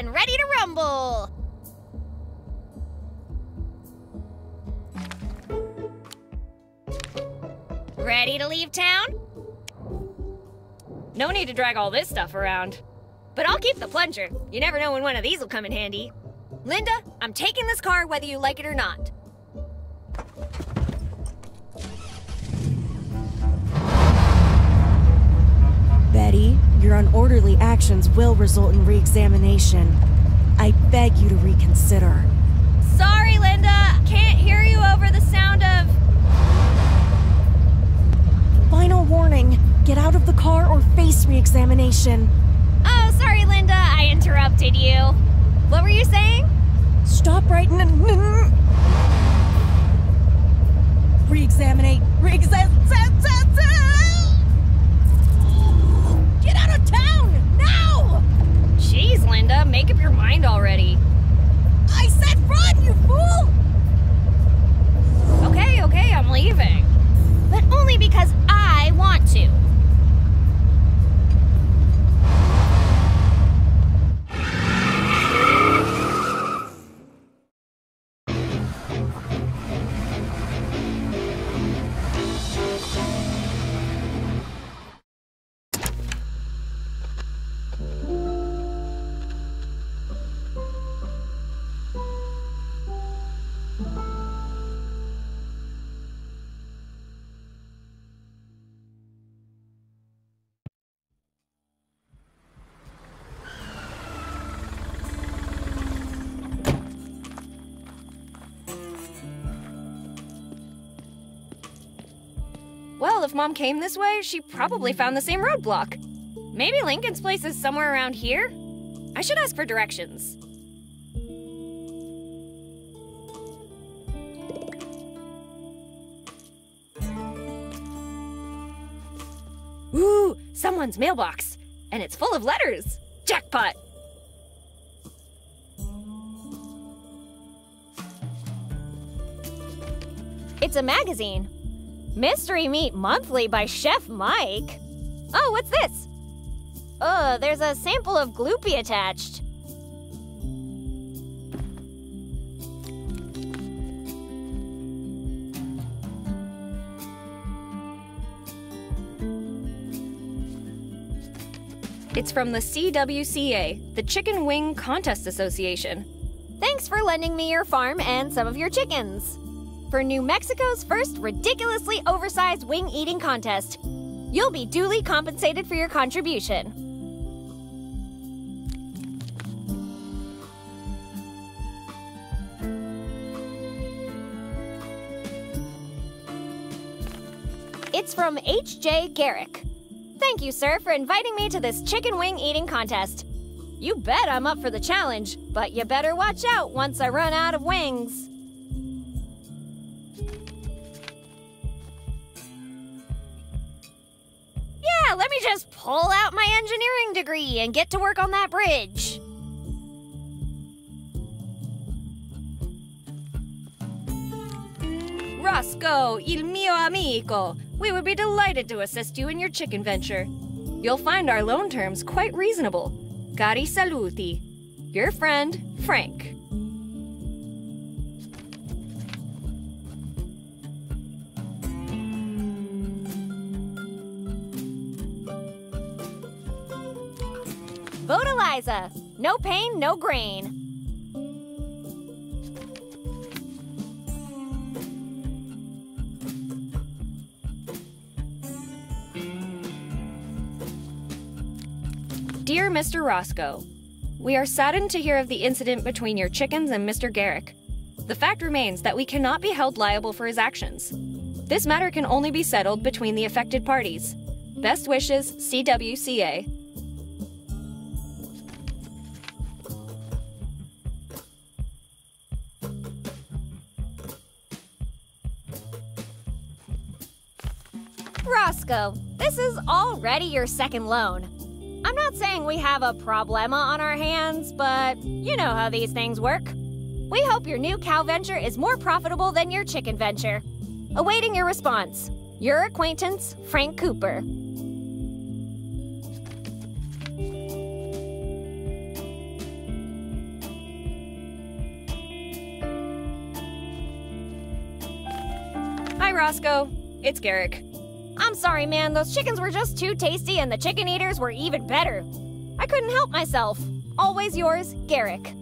and ready to rumble! Ready to leave town? No need to drag all this stuff around. But I'll keep the plunger. You never know when one of these will come in handy. Linda, I'm taking this car whether you like it or not. Betty, your unorderly actions will result in re-examination. I beg you to reconsider. Sorry, Linda. Can't hear you over the sound of... Final warning. Get out of the car or face re-examination. Oh, sorry, Linda. I interrupted you. What were you saying? Stop right n- Re-examinate. Get out of town! Now! Jeez, Linda. Make up your mind already. I said run, you fool! Okay, I'm leaving. But only because I want to. Well, if Mom came this way, she probably found the same roadblock. Maybe Lincoln's place is somewhere around here? I should ask for directions. Ooh, someone's mailbox. And it's full of letters. Jackpot! It's a magazine. Mystery Meat Monthly by Chef Mike. Oh, what's this? There's a sample of Gloopy attached. It's from the CWCA, the Chicken Wing Contest Association. Thanks for lending me your farm and some of your chickens. For New Mexico's first ridiculously oversized wing-eating contest. You'll be duly compensated for your contribution. It's from H.J. Garrick. Thank you, sir, for inviting me to this chicken wing eating contest. You bet I'm up for the challenge, but you better watch out once I run out of wings. Yeah, let me just pull out my engineering degree and get to work on that bridge. Roscoe, il mio amico. We would be delighted to assist you in your chicken venture. You'll find our loan terms quite reasonable. Cari saluti. Your friend, Frank. Vote Eliza. No pain, no grain. Dear Mr. Roscoe, we are saddened to hear of the incident between your chickens and Mr. Garrick. The fact remains that we cannot be held liable for his actions. This matter can only be settled between the affected parties. Best wishes, CWCA. Roscoe, this is already your second loan. I'm not saying we have a problema on our hands, but you know how these things work. We hope your new cow venture is more profitable than your chicken venture. Awaiting your response. Your acquaintance, Frank Cooper. Roscoe. It's Garrick. I'm sorry, man. Those chickens were just too tasty and the chicken eaters were even better. I couldn't help myself. Always yours, Garrick.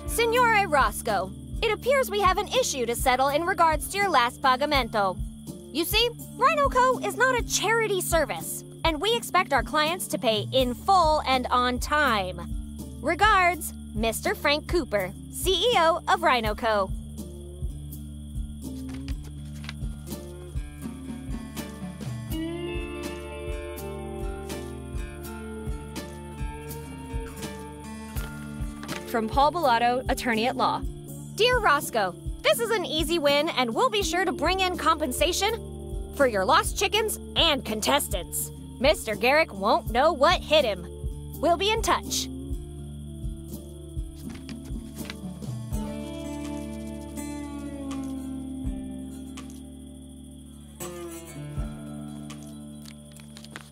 Signore Roscoe, it appears we have an issue to settle in regards to your last pagamento. You see, Rhino Co. is not a charity service, and we expect our clients to pay in full and on time. Regards, Mr. Frank Cooper, CEO of Rhino Co. From Paul Bellato, attorney at law. Dear Roscoe, this is an easy win, and we'll be sure to bring in compensation for your lost chickens and contestants. Mr. Garrick won't know what hit him. We'll be in touch.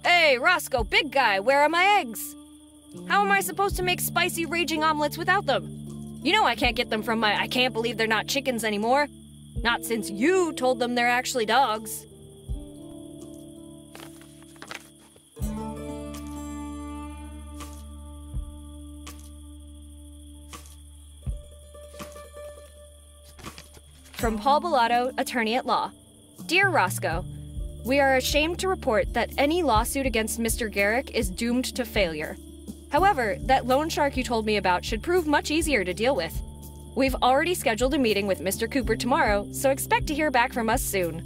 Hey, Roscoe, big guy, where are my eggs? How am I supposed to make spicy raging omelets without them? You know I can't get them from my I can't believe they're not chickens anymore. Not since you told them they're actually dogs. From Paul Bellato, attorney at law. Dear Roscoe, we are ashamed to report that any lawsuit against Mr. Garrick is doomed to failure. However, that loan shark you told me about should prove much easier to deal with. We've already scheduled a meeting with Mr. Cooper tomorrow, so expect to hear back from us soon.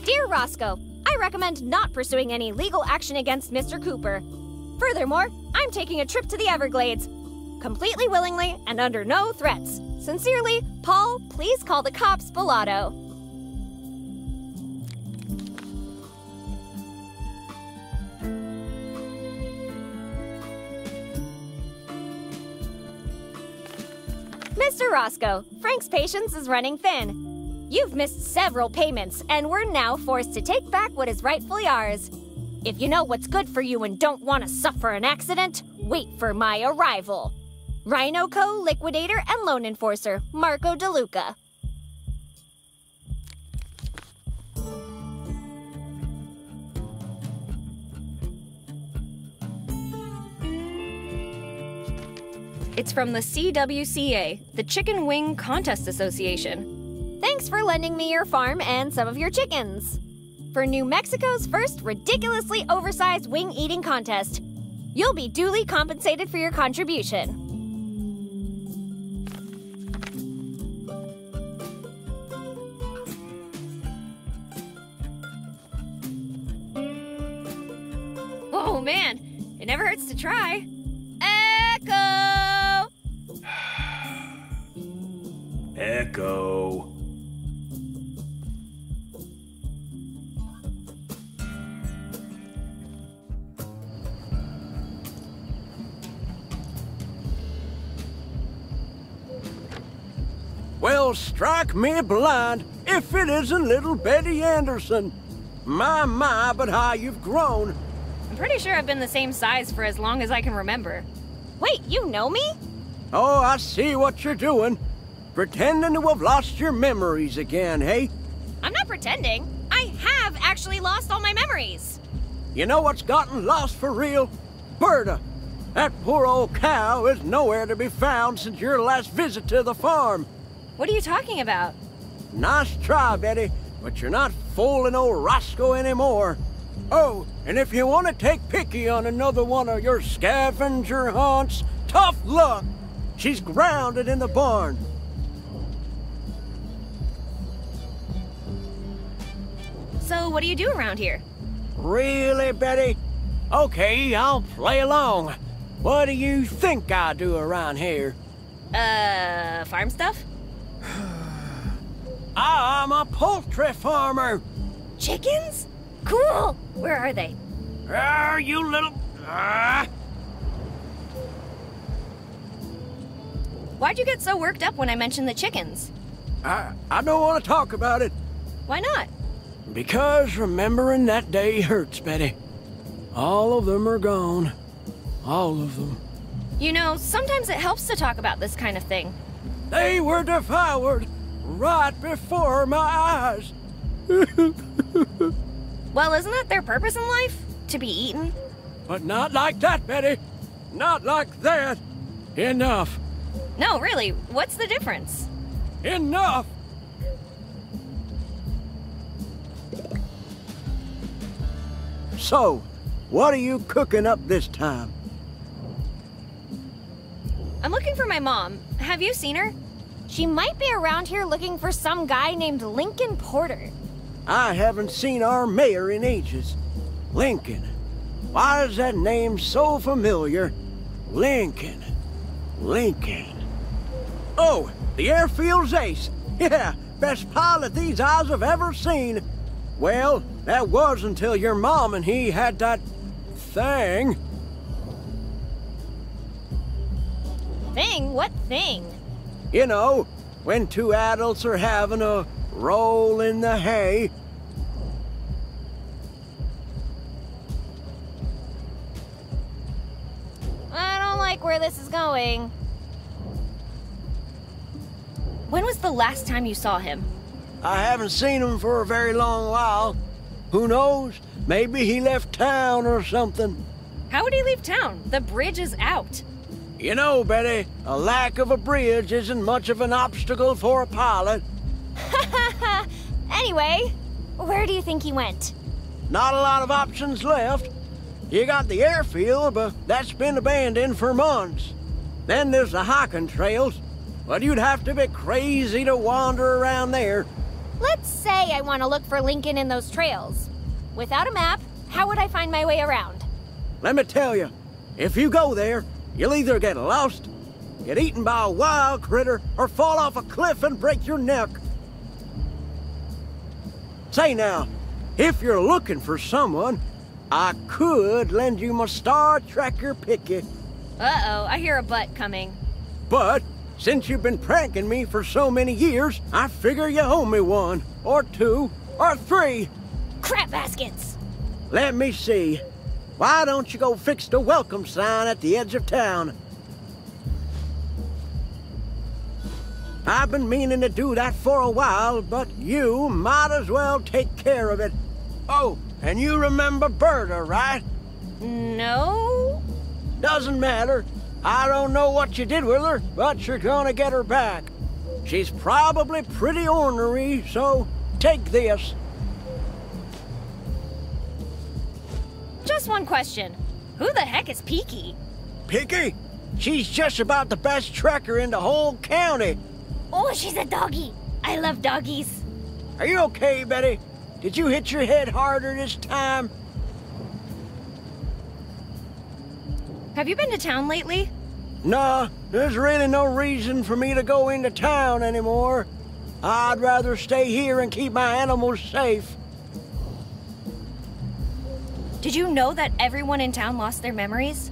Dear Roscoe, I recommend not pursuing any legal action against Mr. Cooper. Furthermore, I'm taking a trip to the Everglades, completely willingly and under no threats. Sincerely, Paul, please call the cops, Bellato. Mr. Roscoe, Frank's patience is running thin. You've missed several payments, and we're now forced to take back what is rightfully ours. If you know what's good for you and don't want to suffer an accident, wait for my arrival. Rhino Co. Liquidator and Loan Enforcer, Marco DeLuca. It's from the CWCA, the Chicken Wing Contest Association. Thanks for lending me your farm and some of your chickens. For New Mexico's first ridiculously oversized wing-eating contest, you'll be duly compensated for your contribution. Oh man, it never hurts to try. Echo! Echo. Well, strike me blind if it isn't little Betty Anderson. My, but how you've grown. I'm pretty sure I've been the same size for as long as I can remember. Wait, you know me? Oh, I see what you're doing. Pretending to have lost your memories again, hey? I'm not pretending. I have actually lost all my memories. You know what's gotten lost for real? Berta. That poor old cow is nowhere to be found since your last visit to the farm. What are you talking about? Nice try, Betty, but you're not fooling old Roscoe anymore. Oh, and if you want to take picky on another one of your scavenger hunts, tough luck. She's grounded in the barn. So what do you do around here? Really, Betty? Okay, I'll play along. What do you think I do around here? Farm stuff? I'm a poultry farmer. Chickens? Cool! Where are they? Why'd you get so worked up when I mentioned the chickens? I don't want to talk about it. Why not? Because remembering that day hurts, Betty. All of them are gone. All of them. You know, sometimes it helps to talk about this kind of thing. They were devoured right before my eyes. Well, isn't that their purpose in life? To be eaten? But not like that, Betty. Not like that. Enough. No, really, what's the difference? Enough! So, what are you cooking up this time? I'm looking for my mom. Have you seen her? She might be around here looking for some guy named Lincoln Porter. I haven't seen our mayor in ages. Lincoln. Why is that name so familiar? Lincoln. Lincoln. Oh, the airfield's ace. Yeah, best pilot these eyes have ever seen. Well, that was until your mom and he had that thing. Thing? What thing? You know, when two adults are having a roll in the hay. I don't like where this is going. When was the last time you saw him? I haven't seen him for a very long while. Who knows? Maybe he left town or something. How would he leave town? The bridge is out. You know, Betty, a lack of a bridge isn't much of an obstacle for a pilot. Anyway, where do you think he went? Not a lot of options left. You got the airfield, but that's been abandoned for months. Then there's the hiking trails, but you'd have to be crazy to wander around there. Let's say I want to look for Lincoln in those trails. Without a map, how would I find my way around? Let me tell you, if you go there, you'll either get lost, get eaten by a wild critter, or fall off a cliff and break your neck. Say now, if you're looking for someone, I could lend you my Star Trekker picket. Uh-oh, I hear a butt coming. But since you've been pranking me for so many years, I figure you owe me one, or two, or three. Crap baskets! Let me see. Why don't you go fix the welcome sign at the edge of town? I've been meaning to do that for a while, but you might as well take care of it. Oh, and you remember Berta, right? No? Doesn't matter. I don't know what you did with her, but you're gonna get her back. She's probably pretty ornery, so take this. Just one question. Who the heck is Peaky? Picky? She's just about the best trekker in the whole county. Oh, she's a doggy. I love doggies. Are you okay, Betty? Did you hit your head harder this time? Have you been to town lately? Nah, there's really no reason for me to go into town anymore. I'd rather stay here and keep my animals safe. Did you know that everyone in town lost their memories?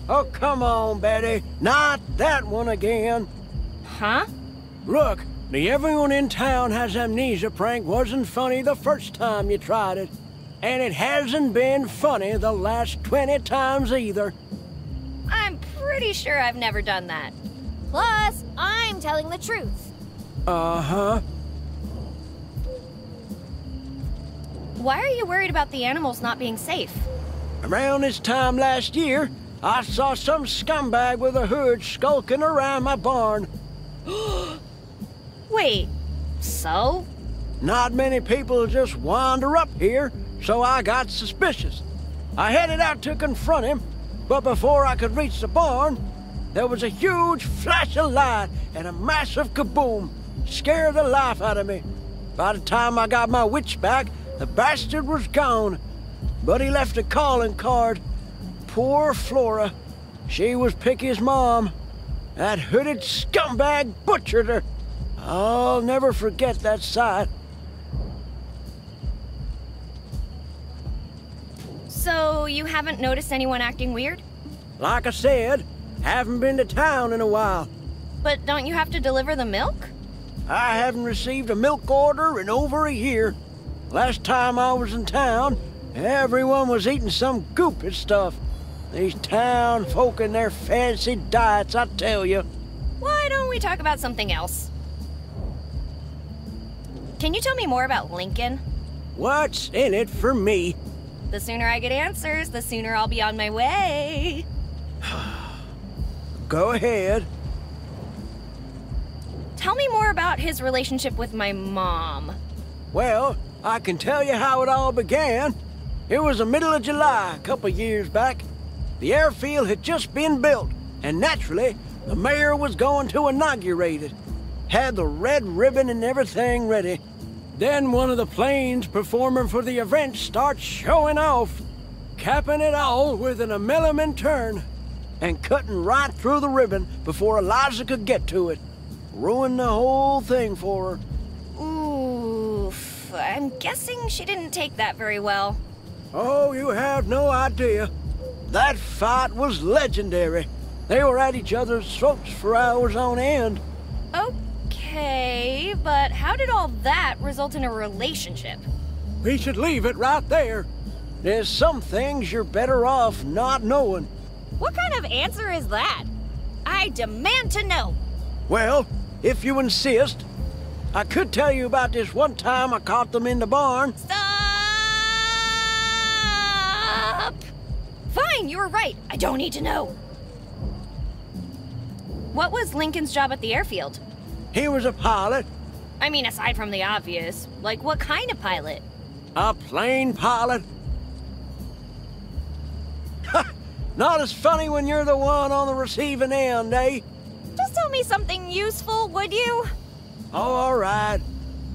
Oh, come on, Betty. Not that one again. Huh? Look, the everyone in town has amnesia prank wasn't funny the first time you tried it. And it hasn't been funny the last 20 times either. I'm pretty sure I've never done that. Plus, I'm telling the truth. Uh-huh. Why are you worried about the animals not being safe? Around this time last year, I saw some scumbag with a hood skulking around my barn. Wait, so? Not many people just wander up here, so I got suspicious. I headed out to confront him, but before I could reach the barn, there was a huge flash of light and a massive kaboom. Scared the life out of me. By the time I got my wits back, the bastard was gone. But he left a calling card. Poor Flora. She was Picky's mom. That hooded scumbag butchered her. I'll never forget that sight. So you haven't noticed anyone acting weird? Like I said, haven't been to town in a while. But don't you have to deliver the milk? I haven't received a milk order in over a year. Last time I was in town, everyone was eating some goopy stuff. These town folk and their fancy diets, I tell you. Why don't we talk about something else? Can you tell me more about Lincoln? What's in it for me? The sooner I get answers, the sooner I'll be on my way. Go ahead. Tell me more about his relationship with my mom. Well, I can tell you how it all began. It was the middle of July, a couple years back. The airfield had just been built, and naturally, the mayor was going to inaugurate it. Had the red ribbon and everything ready. Then one of the planes performing for the event starts showing off, capping it all with an element turn, and cutting right through the ribbon before Eliza could get to it. Ruined the whole thing for her. Oof. I'm guessing she didn't take that very well. Oh, you have no idea. That fight was legendary. They were at each other's throats for hours on end. Okay, but how did all that result in a relationship? We should leave it right there. There's some things you're better off not knowing. What kind of answer is that? I demand to know. Well, if you insist, I could tell you about this one time I caught them in the barn. Stop! Fine, you were right. I don't need to know. What was Lincoln's job at the airfield? He was a pilot, I mean, aside from the obvious, like what kind of pilot? a plane pilot. Not as funny when you're the one on the receiving end, eh? Just tell me something useful, would you? Oh, all right.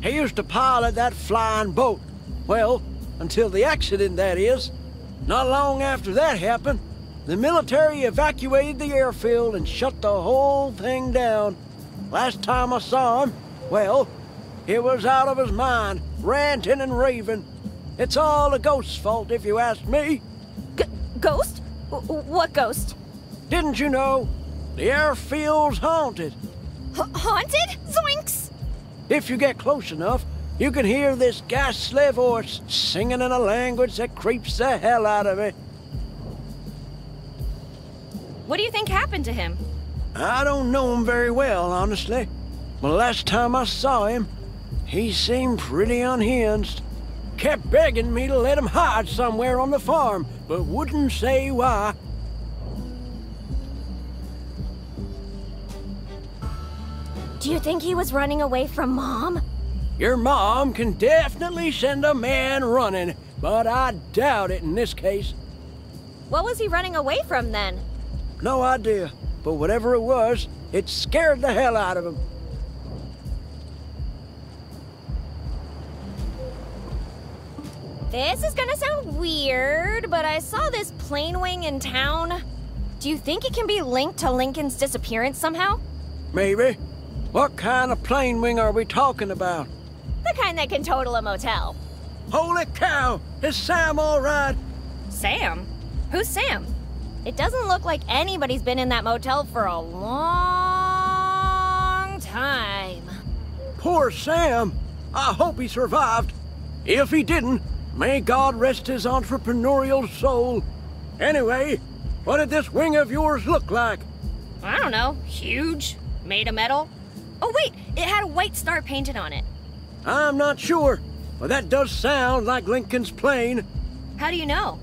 He used to pilot that flying boat. Well, until the accident, that is. Not long after that happened, the military evacuated the airfield and shut the whole thing down. Last time I saw him, well, he was out of his mind, ranting and raving. It's all the ghost's fault, if you ask me. Ghost? What ghost? Didn't you know? The airfield's haunted. Haunted? Zoinks! If you get close enough, you can hear this ghastly voice singing in a language that creeps the hell out of me. What do you think happened to him? I don't know him very well, honestly. But last time I saw him, he seemed pretty unhinged. Kept begging me to let him hide somewhere on the farm, but wouldn't say why. Do you think he was running away from Mom? Your mom can definitely send a man running, but I doubt it in this case. What was he running away from then? No idea, but whatever it was, it scared the hell out of him. This is gonna sound weird, but I saw this plane wing in town. Do you think it can be linked to Lincoln's disappearance somehow? Maybe. What kind of plane wing are we talking about? The kind that can total a motel. Holy cow! Is Sam all right? Sam? Who's Sam? It doesn't look like anybody's been in that motel for a long time. Poor Sam. I hope he survived. If he didn't, may God rest his entrepreneurial soul. Anyway, what did this wing of yours look like? I don't know. Huge? Made of metal? Oh wait, it had a white star painted on it. I'm not sure, but that does sound like Lincoln's plane. How do you know?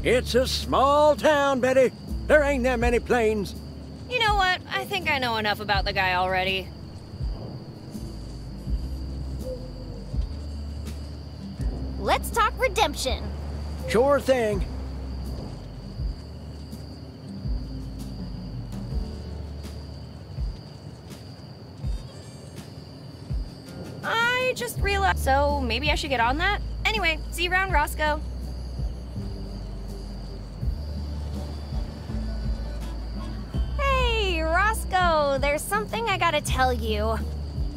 It's a small town, Betty. There ain't that many planes. You know what? I think I know enough about the guy already. Let's talk redemption. Sure thing. I just realized, so maybe I should get on that? Anyway, see you around, Roscoe. Hey, Roscoe, there's something I gotta tell you.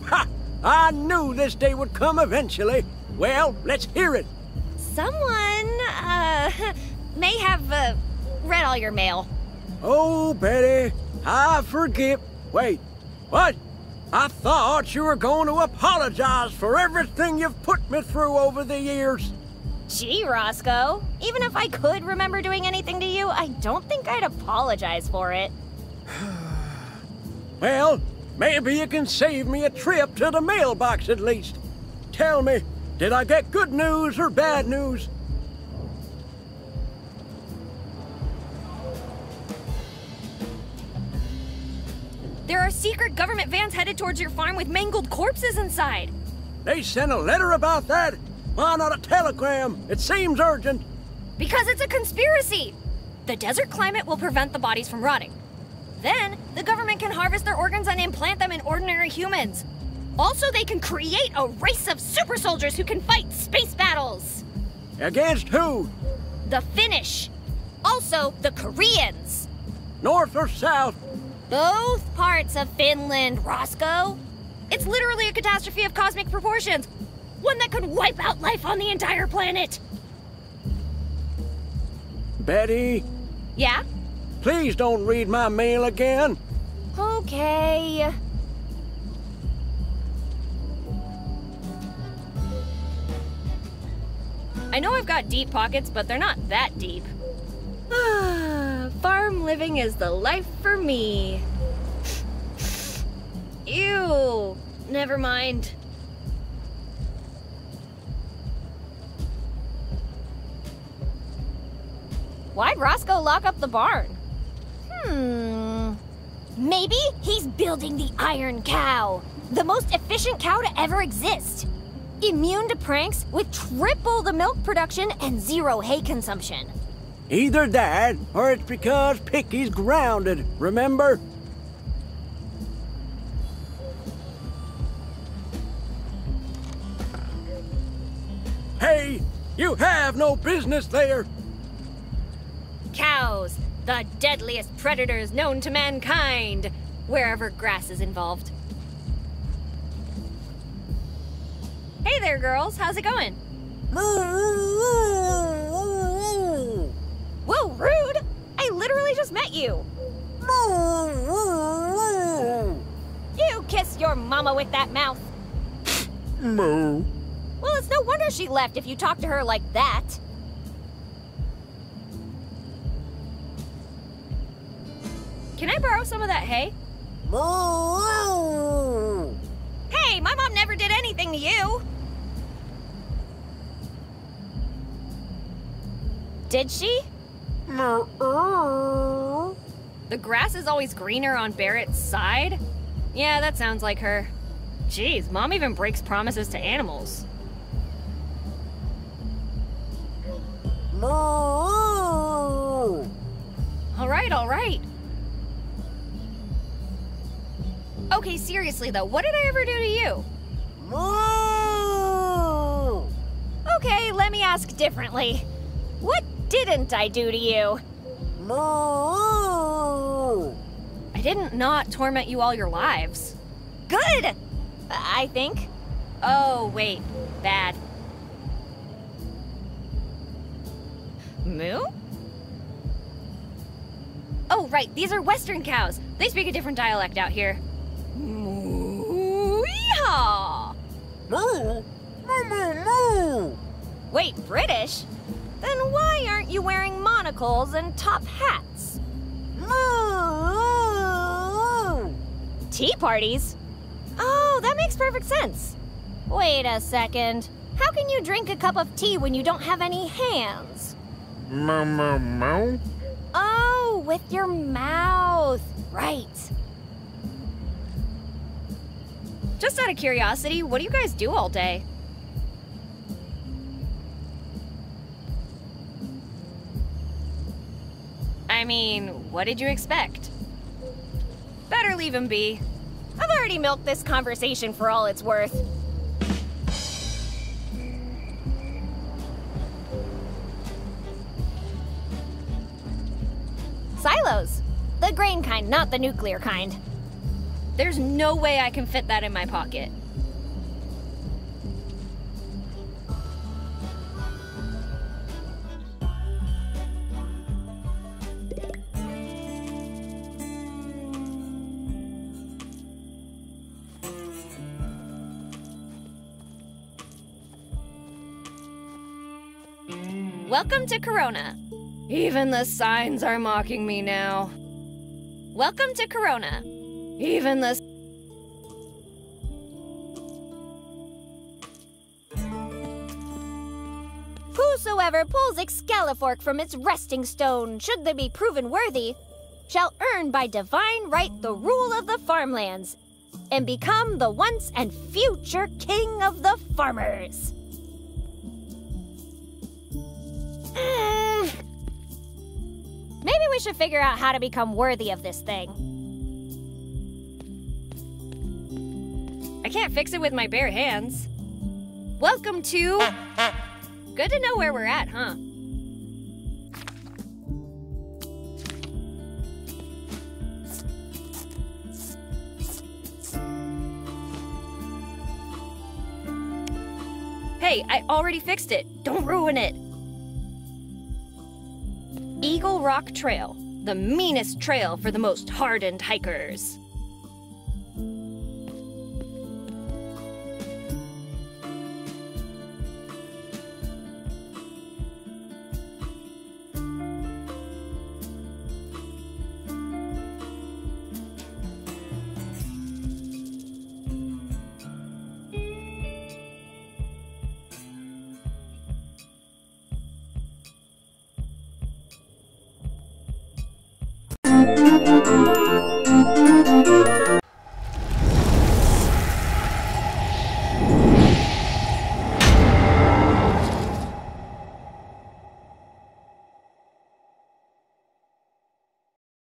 Ha! I knew this day would come eventually. Well, let's hear it. Someone, may have, read all your mail. Oh, Betty, I forget. Wait, What? I thought you were going to apologize for everything you've put me through over the years. Gee, Roscoe. Even if I could remember doing anything to you, I don't think I'd apologize for it. Well, maybe you can save me a trip to the mailbox at least. Tell me, did I get good news or bad news? There are secret government vans headed towards your farm with mangled corpses inside. They sent a letter about that? Why not a telegram? It seems urgent. Because it's a conspiracy! The desert climate will prevent the bodies from rotting. Then, the government can harvest their organs and implant them in ordinary humans. Also, they can create a race of super soldiers who can fight space battles! Against who? The Finnish! Also, the Koreans! North or south? Both parts of Finland, Roscoe. It's literally a catastrophe of cosmic proportions! One that could wipe out life on the entire planet! Betty, Yeah? please don't read my mail again. Okay. I know I've got deep pockets, but they're not that deep. Farm living is the life for me. Ew. Never mind. Why'd Roscoe lock up the barn? Maybe he's building the Iron Cow, the most efficient cow to ever exist. Immune to pranks with triple the milk production and zero hay consumption. Either that, or it's because Picky's grounded, remember? Hey, you have no business there. Cows, the deadliest predators known to mankind, wherever grass is involved. Hey there, girls. How's it going? Whoa, rude! I literally just met you. You kiss your mama with that mouth. Moo. Well, it's no wonder she left if you talk to her like that. Can I borrow some of that hay? Hey, my mom never did anything to you. Did she? The grass is always greener on Barrett's side? Yeah, that sounds like her. Jeez, Mom even breaks promises to animals. All right. Okay, seriously though, what did I ever do to you? Okay, let me ask differently. What didn't I do to you? I didn't not torment you all your lives. Good! I think. Oh, wait. Bad. Moo? Oh, right. These are Western cows. They speak a different dialect out here. Moo-yeehaw! Wait, British? Then why aren't you wearing monocles and top hats? Tea parties? Oh, that makes perfect sense. Wait a second. How can you drink a cup of tea when you don't have any hands? Oh, with your mouth. Right. Just out of curiosity, what do you guys do all day? I mean, what did you expect? Better leave him be. I've already milked this conversation for all it's worth. Silos. The grain kind, not the nuclear kind. There's no way I can fit that in my pocket. Welcome to Corona. Even the signs are mocking me now. Welcome to Corona. Even the... Whosoever pulls Excalifork from its resting stone, should they be proven worthy, shall earn by divine right the rule of the farmlands, and become the once and future king of the farmers. Maybe we should figure out how to become worthy of this thing. I can't fix it with my bare hands. Welcome to... Good to know where we're at, huh? Hey, I already fixed it. Don't ruin it. Eagle Rock Trail, the meanest trail for the most hardened hikers.